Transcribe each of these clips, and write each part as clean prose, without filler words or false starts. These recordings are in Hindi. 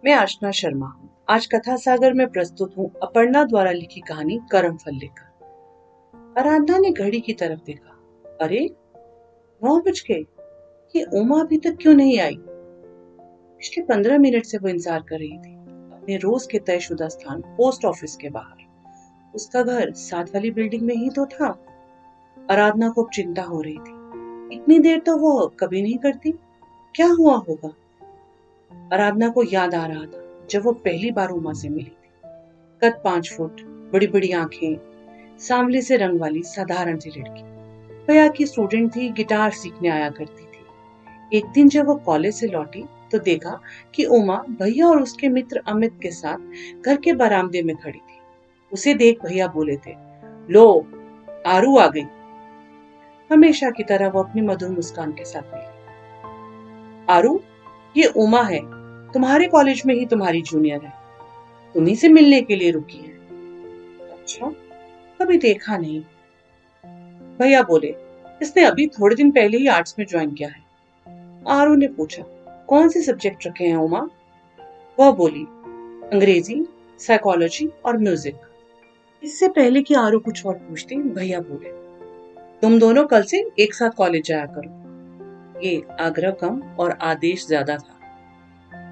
मैं आशना शर्मा हूँ। आज कथा सागर में प्रस्तुत हूँ अपर्णा द्वारा लिखी कहानी करम फल लेकर। आराधना ने घड़ी की तरफ देखा। अरे 9 बज गए। ये उमा अभी तक क्यों नहीं आई? पिछले 15 मिनट से वो इंतजार कर रही थी, अपने रोज के तयशुदा स्थान पोस्ट ऑफिस के बाहर। उसका घर साथ वाली बिल्डिंग में ही तो था। आराधना को चिंता हो रही थी, इतनी देर तो वो कभी नहीं करती। क्या हुआ होगा? आराधना को याद आ रहा था जब वो पहली बार उमा से मिली थी। कद 5 फुट, बड़ी बड़ी आंखें, सांवले से रंग वाली साधारण सी लड़की। भैया की स्टूडेंट थी, गिटार सीखने आया करती थी। एक दिन जब वो कॉलेज से लौटी तो देखा कि उमा भैया और उसके मित्र अमित के साथ घर के बरामदे में खड़ी थी। उसे देख भैया बोले थे, लो आरू आ गई। हमेशा की तरह वो अपनी मधुर मुस्कान के साथ मिली। आरू, ये उमा है, तुम्हारे कॉलेज में ही तुम्हारी जूनियर है, तुम्ही से मिलने के लिए रुकी है। अच्छा, कभी देखा नहीं, भैया बोले। इसने अभी थोड़े दिन पहले ही आर्ट्स में ज्वाइन किया है। आरू ने पूछा, कौन से सब्जेक्ट रखे हैं उमा? वह बोली, अंग्रेजी, साइकोलॉजी और म्यूजिक। इससे पहले कि आरू कुछ और पूछती, भैया बोले, तुम दोनों कल से एक साथ कॉलेज जाया करो। ये आग्रह कम और आदेश ज्यादा था।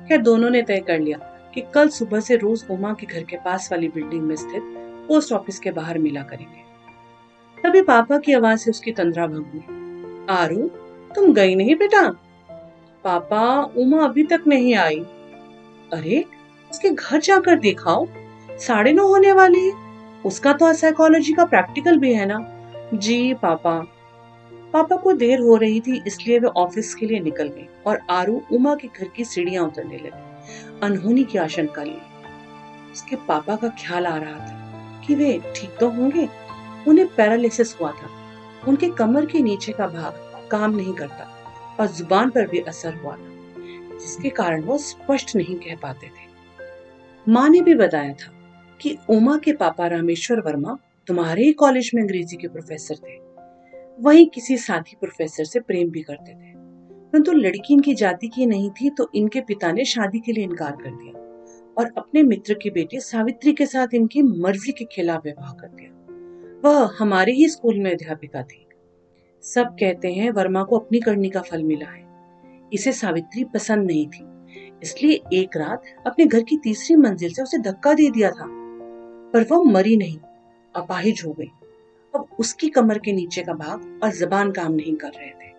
खैर दोनों ने तय कर लिया कि कल सुबह से रोज उमा के घर के पास वाली बिल्डिंग में स्थित पोस्ट ऑफिस के बाहर मिला करेंगे। तभी पापा की आवाज से उसकी तंद्रा भंग हुई। आरू, तुम गई नहीं बेटा? पापा, उमा अभी तक नहीं आई। अरे, उसके घर जाकर दिखाओ, 9:30 होने वाले हैं। उसका तो साइकोलॉजी का प्रैक्टिकल भी है ना। जी पापा। पापा को देर हो रही थी, इसलिए वे ऑफिस के लिए निकल गए और आरू उमा के घर की सीढ़ियां उतरने लगी, अनहोनी की आशंका लिए। उसके पापा का ख्याल आ रहा था कि वे ठीक तो होंगे। उन्हें पैरालिसिस हुआ था। उनके कमर के नीचे का भाग काम नहीं करता और जुबान पर भी असर हुआ था, जिसके कारण वो स्पष्ट नहीं कह पाते थे। माँ ने भी बताया था कि उमा के पापा रामेश्वर वर्मा तुम्हारे ही कॉलेज में अंग्रेजी के प्रोफेसर थे। वहीं किसी साथी प्रोफेसर से प्रेम भी करते थे, परंतु लड़की इनकी जाति की नहीं थी, तो इनके पिता ने शादी के लिए इनकार कर दिया और अपने मित्र की बेटी सावित्री के साथ इनकी मर्जी के खिलाफ विवाह कर दिया। वह हमारे ही स्कूल में अध्यापिका थी। सब कहते हैं वर्मा को अपनी करनी का फल मिला है। इसे सावित्री पसंद नहीं थी, इसलिए एक रात अपने घर की तीसरी मंजिल से उसे धक्का दे दिया था, पर वह मरी नहीं, अपाहिज हो गई। अब उसकी कमर के नीचे का भाग और जबान काम नहीं कर रहे थे।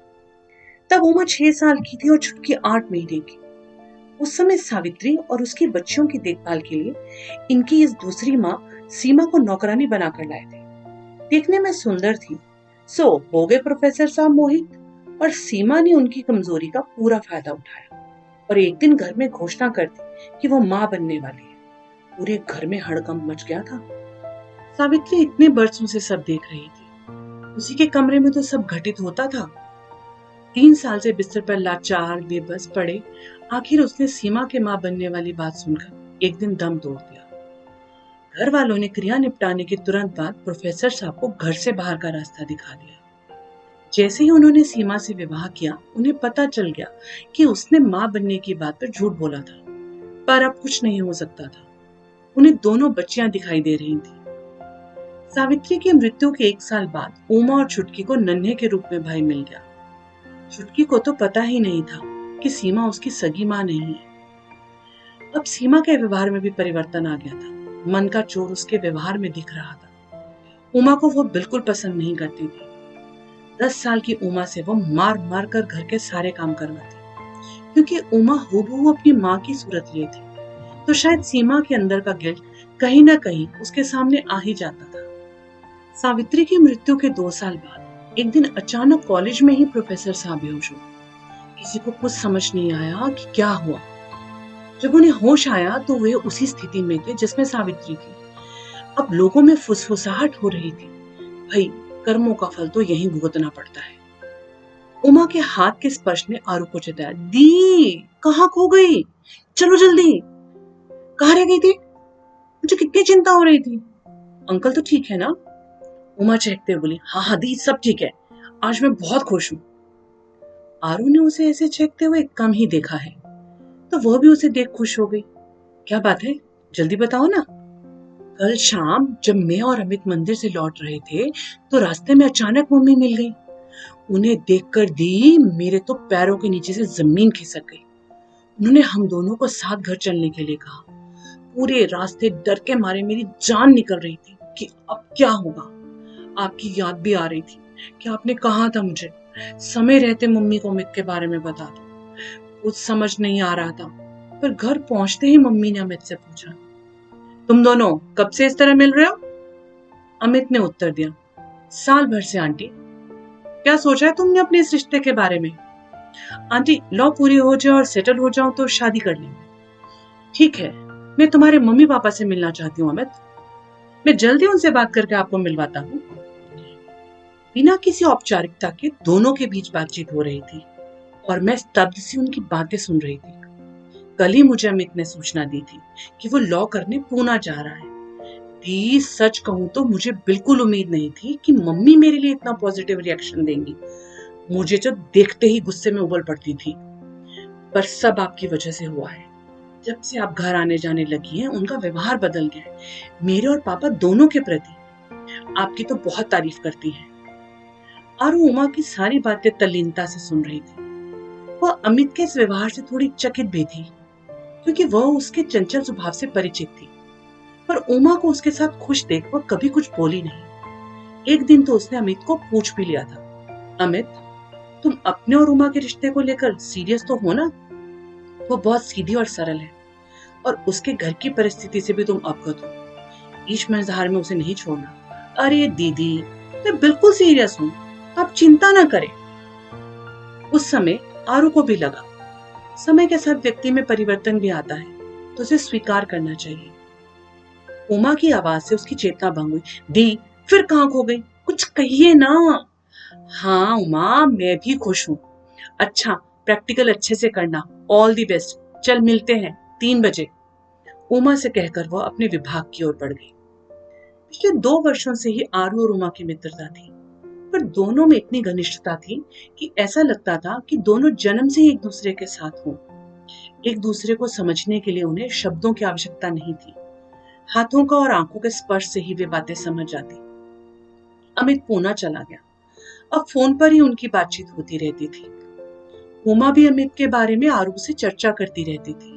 तब उमा 6 साल की थी और छुटकी 8 महीने की। उस समय सावित्री और उसकी बच्चियों की देखभाल के लिए इनकी इस दूसरी माँ सीमा को नौकरानी बनाकर लाए थे। देखने में सुंदर थी, सो हो गए प्रोफेसर साहब मोहित, और सीमा ने उनकी कमजोरी का पूरा फायदा उठाया और एक दिन घर में घोषणा कर दी कि वो माँ बनने वाली है। पूरे घर में हड़कंप मच गया था। सावित्री इतने बरसों से सब देख रही थी। उसी के कमरे में तो सब घटित होता था। 3 साल से बिस्तर पर लाचार बेबस पड़े, आखिर उसने सीमा के माँ बनने वाली बात सुनकर एक दिन दम तोड़ दिया। घर वालों ने क्रिया निपटाने के तुरंत बाद प्रोफेसर साहब को घर से बाहर का रास्ता दिखा दिया। जैसे ही उन्होंने सीमा से विवाह किया, उन्हें पता चल गया कि उसने माँ बनने की बात पर झूठ बोला था, पर अब कुछ नहीं हो सकता था। उन्हें दोनों बच्चियां दिखाई दे रही थी। सावित्री की मृत्यु के 1 साल बाद उमा और छुटकी को नन्हे के रूप में भाई मिल गया। छुटकी को तो पता ही नहीं था कि सीमा उसकी सगी माँ नहीं है। अब सीमा के व्यवहार में भी परिवर्तन आ गया था। मन का चोर उसके व्यवहार में दिख रहा था। उमा को वो बिल्कुल पसंद नहीं करती थी। 10 साल की उमा से वो मार मार कर घर के सारे काम करवाती, क्योंकि उमा हूबहू अपनी माँ की सूरत लिए थी। तो शायद सीमा के अंदर का गिल्ट कहीं ना कहीं उसके सामने आ ही जाता था। सावित्री की मृत्यु के 2 साल बाद एक दिन अचानक कॉलेज में ही प्रोफेसर साहब बेहोश हो गए। किसी को कुछ समझ नहीं आया कि क्या हुआ। जब उन्हें होश आया तो वे उसी स्थिति में थे जिसमें सावित्री थी। अब लोगों में फुसफुसाहट हो रही थी, भाई कर्मों का फल तो यहीं भुगतना पड़ता है। उमा के हाथ के स्पर्श ने आरू को चेताया, दी कहाँ खो गई? चलो जल्दी। कहाँ रह गई थी? मुझे कितनी चिंता हो रही थी। अंकल तो ठीक है ना? उमा चहकते बोली, हाँ हाँ दी, सब ठीक है, आज मैं बहुत खुश हूँ। आरू ने उसे ऐसे चहकते हुए कम ही देखा है, तो वह भी उसे देख खुश हो गई। क्या बात है, जल्दी बताओ ना। कल शाम जब मैं और अमित मंदिर से लौट रहे थे तो रास्ते में अचानक मम्मी मिल गई। उन्हें देखकर दी मेरे तो पैरों के नीचे से जमीन खिसक गई। उन्होंने हम दोनों को साथ घर चलने के लिए कहा। पूरे रास्ते डर के मारे मेरी जान निकल रही थी कि अब क्या होगा। आपकी याद भी आ रही थी कि आपने कहा था मुझे समय रहते मम्मी को अमित के बारे में बता दो। कुछ समझ नहीं आ रहा था, पर घर पहुंचते ही मम्मी ने अमित से पूछा, तुम दोनों कब से इस तरह मिल रहे हो? अमित ने उत्तर दिया, साल भर से आंटी। क्या सोचा है तुमने अपने इस रिश्ते के बारे में? आंटी, लॉ पूरी हो जाए और सेटल हो जाऊं तो शादी कर लेंगे। ठीक है, मैं तुम्हारे मम्मी पापा से मिलना चाहती हूँ अमित। मैं जल्दी उनसे बात करके आपको मिलवाता हूँ। बिना किसी औपचारिकता के दोनों के बीच बातचीत हो रही थी और मैं स्तब्ध सी उनकी बातें सुन रही थी। कल ही मुझे अमित ने सूचना दी थी कि वो लॉ करने पूना जा रहा है। दी, सच कहूं तो मुझे बिल्कुल उम्मीद नहीं थी कि मम्मी मेरे लिए इतना पॉजिटिव रिएक्शन देंगी। मुझे जो देखते ही गुस्से में उबल पड़ती थी, पर सब आपकी वजह से हुआ है। जब से आप घर आने जाने लगी हैं, उनका व्यवहार बदल गया है। मेरे और पापा दोनों के प्रति आपकी तो बहुत तारीफ करती हैं। और उमा की सारी बातें तल्लीनता से सुन रही थी। वह अमित के इस व्यवहार से थोड़ी चकित भी थी, क्योंकि वह उसके चंचल स्वभाव से परिचित थी। पर उमा को उसके साथ खुश देख वह कभी कुछ बोली नहीं। एक दिन तो उसने अमित को पूछ भी लिया था, अमित, तुम अपने और उमा के रिश्ते को लेकर सीरियस तो हो ना? वो बहुत सीधी और सरल है और उसके घर की परिस्थिति से भी तुम अवगत हो। बीच मझधार में उसे नहीं छोड़ना। अरे दीदी, मैं बिल्कुल सीरियस हूँ, आप चिंता ना करें। उस समय आरू को भी लगा समय के साथ व्यक्ति में परिवर्तन भी आता है, तो उसे स्वीकार करना चाहिए। उमा की आवाज से उसकी चेतना भंग हुई। दी, फिर कहाँ खो गई? कुछ कहिए ना। हाँ उमा, मैं भी खुश हूँ। अच्छा, प्रैक्टिकल अच्छे से करना। All the best. चल मिलते हैं 3 बजे। उमा से कहकर वह अपने विभाग की ओर बढ़ गई। पिछले 2 वर्षों से ही आरू और उमा की मित्रता थी, पर दोनों में इतनी घनिष्ठता थी कि ऐसा लगता था कि दोनों जन्म से ही एक दूसरे के साथ हों। एक दूसरे को समझने के लिए उन्हें शब्दों की आवश्यकता नहीं थी। हाथों का और आंखों के स्पर्श से ही वे बातें समझ जाती। अमित पूना चला गया। अब फोन पर ही उनकी बातचीत होती रहती थी। उमा भी अमित के बारे में आरू से चर्चा करती रहती थी।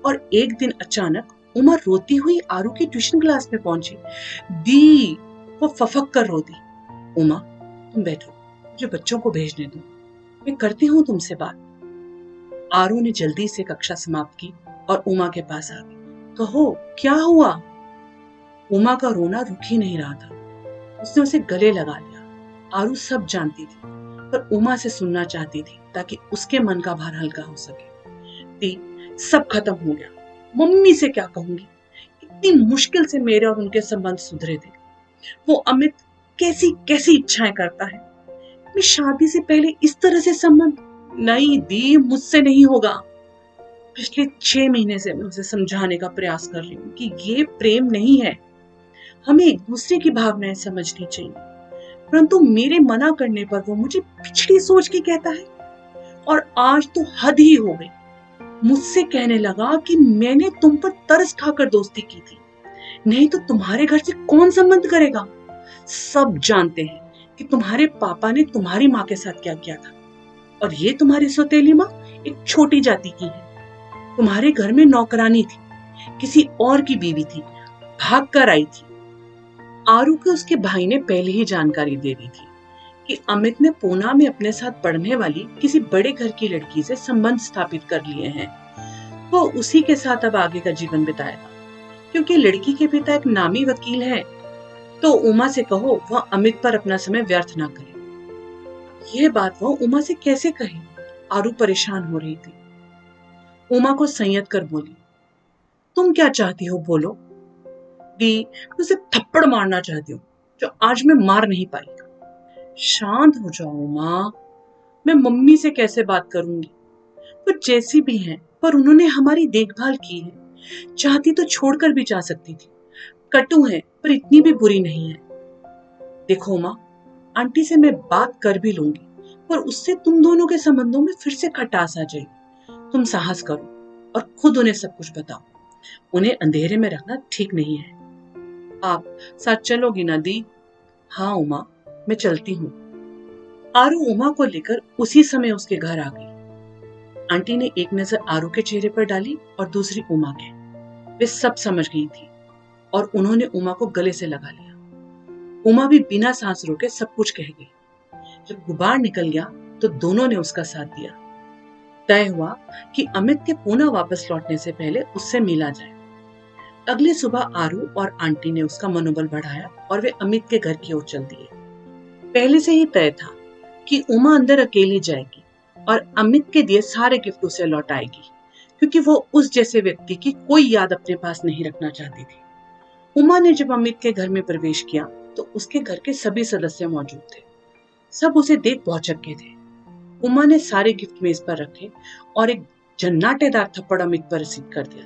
और एक दिन अचानक उमा रोती हुई आरू की ट्यूशन क्लास में पहुंची। दी, वो फफक कर रो दी। उमा, तुम बैठो, मुझे बच्चों को भेजने दो, मैं करती हूँ तुमसे बात। आरू ने जल्दी से कक्षा समाप्त की और उमा के पास आ गई। कहो, क्या हुआ? उमा का रोना रुक ही नहीं रहा था। उसने उसे गले लगा लिया। आरू सब जानती थी, पर उमा से सुनना चाहती थी ताकि उसके मन का भार हल्का हो सके। दी, सब खत्म हो गया। मम्मी से क्या कहूंगी? इतनी मुश्किल से मेरे और उनके संबंध सुधरे थे। वो अमित कैसी कैसी इच्छाएं करता है। मैं शादी से पहले इस तरह से संबंध नहीं दी, मुझसे नहीं होगा। पिछले 6 महीने से मैं उसे समझाने का प्रयास कर रही हूँ कि ये प्रेम नहीं है, हमें एक दूसरे की भावनाएं समझनी चाहिए। परंतु मेरे मना करने पर वो मुझे पिछड़ी सोच के कहता है। और आज तो हद ही हो गई। मुझसे कहने लगा कि मैंने तुम पर तरस खाकर दोस्ती की थी, नहीं तो तुम्हारे घर से कौन संबंध करेगा। सब जानते हैं कि तुम्हारे पापा ने तुम्हारी माँ के साथ क्या किया था, और ये तुम्हारी सौतेली माँ एक छोटी जाति की है। तुम्हारे घर में नौकरानी थी, किसी और की बीवी थी, भाग कर आई थी। आरू के उसके भाई ने पहले ही जानकारी दे दी थी कि अमित ने पूना में अपने साथ पढ़ने वाली किसी बड़े घर की लड़की से संबंध स्थापित कर लिए हैं। वो उसी के साथ अब आगे का जीवन बिताएगा। क्योंकि लड़की के पिता एक नामी वकील है, तो उमा से कहो वह अमित पर अपना समय व्यर्थ ना करे। यह बात वह उमा से कैसे कहे? आरू परेशान हो रही थी। उमा को संयत कर बोली, तुम क्या चाहती हो, बोलो। दी, उसे थप्पड़ मारना चाहती हूँ जो आज मैं मार नहीं पाई। शांत हो जाओ उमा, मैं मम्मी से कैसे बात करूंगी? वो जैसी भी हैं, पर उन्होंने हमारी देखभाल की है। चाहती तो छोड़कर भी जा सकती थी। कटु है, पर इतनी भी बुरी नहीं है। देखो उमा, आंटी से मैं बात कर भी लूंगी, पर उससे तुम दोनों के संबंधों में फिर से खटास आ जाएगी। तुम साहस करो और खुद उन्हें सब कुछ बताओ। उन्हें अंधेरे में रखना ठीक नहीं है। आप साथ चलोगी ना दी? हाँ उमा, मैं चलती हूँ। आरू उमा को लेकर उसी समय उसके घर आ गई। आंटी ने एक नजर आरू के चेहरे पर डाली और दूसरी उमा के। वे सब समझ गई थी और उन्होंने उमा को गले से लगा लिया। उमा भी बिना सांस रोके सब कुछ कह गई। जब गुबार निकल गया तो दोनों ने उसका साथ दिया। तय हुआ कि अमित के पुणे वापस लौटने से पहले उससे मिला जाए। अगली सुबह आरू और आंटी ने उसका मनोबल बढ़ाया और वे अमित के घर की ओर चल दिए। पहले से ही तय था कि उमा अंदर अकेली जाएगी और अमित के दिए सारे गिफ्ट उसे लौटाएगी, क्योंकि वो उस जैसे व्यक्ति की कोई याद अपने पास नहीं रखना चाहती थी। उमा ने जब अमित के घर में प्रवेश किया तो उसके घर के सभी सदस्य मौजूद थे। सब उसे देख भौचक्के थे। उमा ने सारे गिफ्ट मेज पर रखे और एक जन्नाटेदार थप्पड़ अमित पर रसीद कर दिया।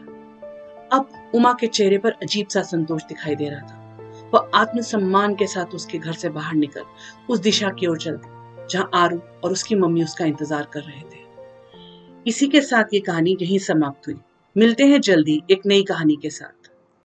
अब उमा के चेहरे पर अजीब सा संतोष दिखाई दे रहा था। वह आत्मसम्मान के साथ उसके घर से बाहर निकल उस दिशा की ओर चल दी जहां आरू और उसकी मम्मी उसका इंतजार कर रहे थे। इसी के साथ ये कहानी यहीं समाप्त हुई। मिलते हैं जल्दी एक नई कहानी के साथ।